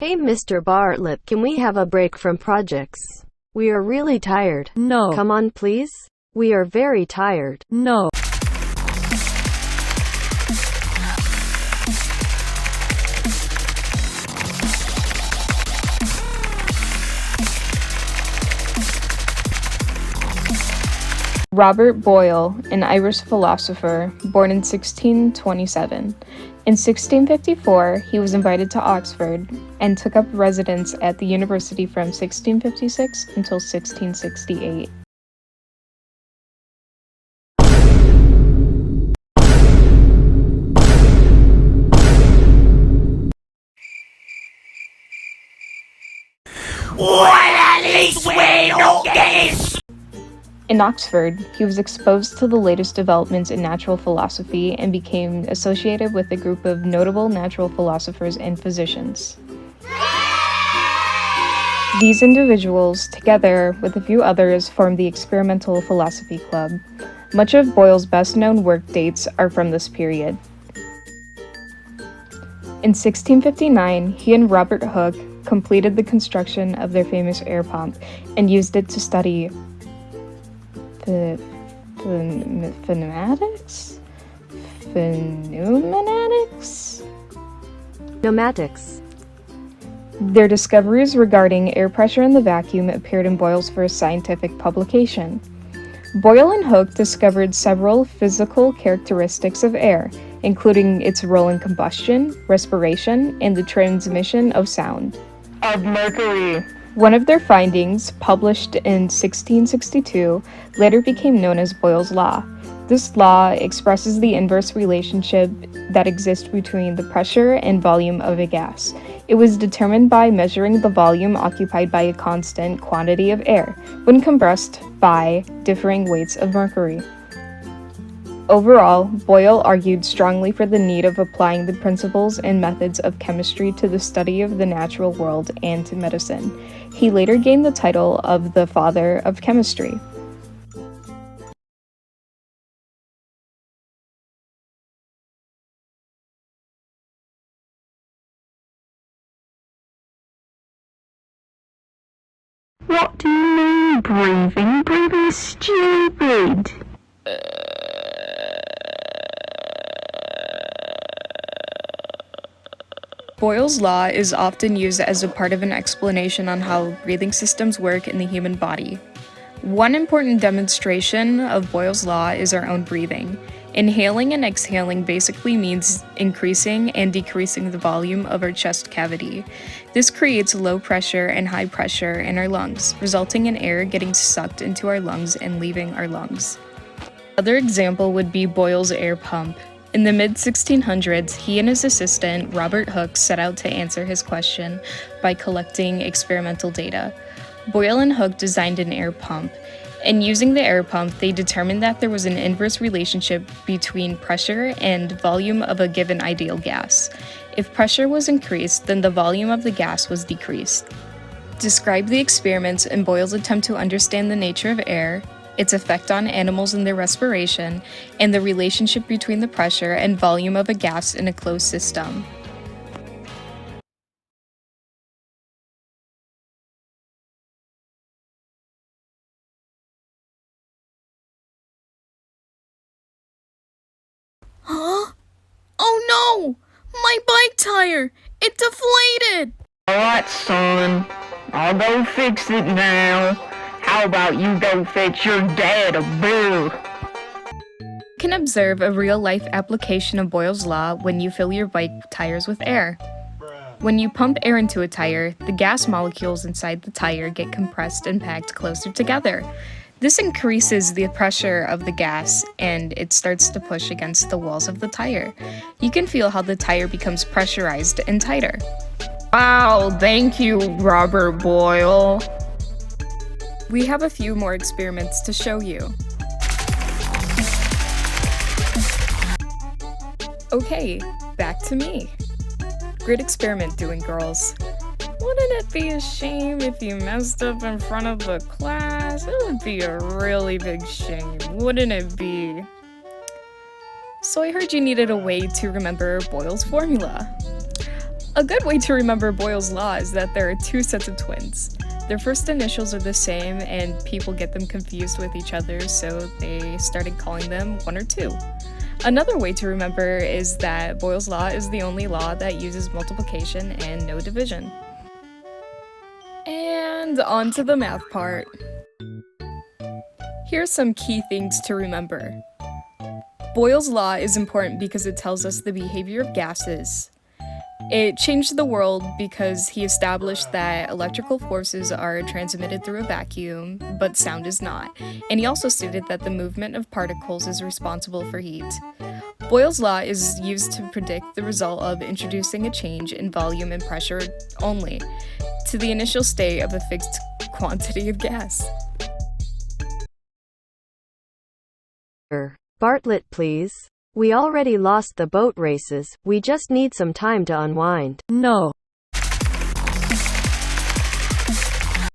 Hey Mr. Bartlett, can we have a break from projects? We are really tired. No. Come on please? We are very tired. No. Robert Boyle, an Irish philosopher, born in 1627. In 1654, he was invited to Oxford and took up residence at the university from 1656 until 1668. Well, at least we don't get it. In Oxford, he was exposed to the latest developments in natural philosophy and became associated with a group of notable natural philosophers and physicians. These individuals, together with a few others, formed the Experimental Philosophy Club. Much of Boyle's best-known work dates are from this period. In 1659, he and Robert Hooke completed the construction of their famous air pump and used it to study pneumatics? Pneumatics. Their discoveries regarding air pressure in the vacuum appeared in Boyle's first scientific publication. Boyle and Hooke discovered several physical characteristics of air, including its role in combustion, respiration, and the transmission of sound. Of mercury. One of their findings, published in 1662, later became known as Boyle's Law. This law expresses the inverse relationship that exists between the pressure and volume of a gas. It was determined by measuring the volume occupied by a constant quantity of air when compressed by differing weights of mercury. Overall, Boyle argued strongly for the need of applying the principles and methods of chemistry to the study of the natural world and to medicine. He later gained the title of the Father of Chemistry. What do you mean breathing? Breathing's stupid. Boyle's Law is often used as a part of an explanation on how breathing systems work in the human body. One important demonstration of Boyle's Law is our own breathing. Inhaling and exhaling basically means increasing and decreasing the volume of our chest cavity. This creates low pressure and high pressure in our lungs, resulting in air getting sucked into our lungs and leaving our lungs. Another example would be Boyle's air pump. In the mid-1600s, he and his assistant, Robert Hooke, set out to answer his question by collecting experimental data. Boyle and Hooke designed an air pump, and using the air pump, they determined that there was an inverse relationship between pressure and volume of a given ideal gas. If pressure was increased, then the volume of the gas was decreased. Describe the experiments in Boyle's attempt to understand the nature of air, its effect on animals and their respiration, and the relationship between the pressure and volume of a gas in a closed system. Huh? Oh no! My bike tire! It deflated! Alright, son. I'll go fix it now. How about you go fetch your dad a beer? You can observe a real-life application of Boyle's Law when you fill your bike tires with air. When you pump air into a tire, the gas molecules inside the tire get compressed and packed closer together. This increases the pressure of the gas, and it starts to push against the walls of the tire. You can feel how the tire becomes pressurized and tighter. Wow, thank you, Robert Boyle. We have a few more experiments to show you. Okay, back to me. Great experiment doing, girls. Wouldn't it be a shame if you messed up in front of the class? It would be a really big shame, wouldn't it be? So I heard you needed a way to remember Boyle's formula. A good way to remember Boyle's law is that there are two sets of twins. Their first initials are the same, and people get them confused with each other, so they started calling them 1 or 2. Another way to remember is that Boyle's law is the only law that uses multiplication and no division. And on to the math part. Here's some key things to remember. Boyle's law is important because it tells us the behavior of gases. It changed the world because he established that electrical forces are transmitted through a vacuum, but sound is not. And he also stated that the movement of particles is responsible for heat. Boyle's law is used to predict the result of introducing a change in volume and pressure only to the initial state of a fixed quantity of gas. Bartlett, please. We already lost the boat races. We just need some time to unwind. No.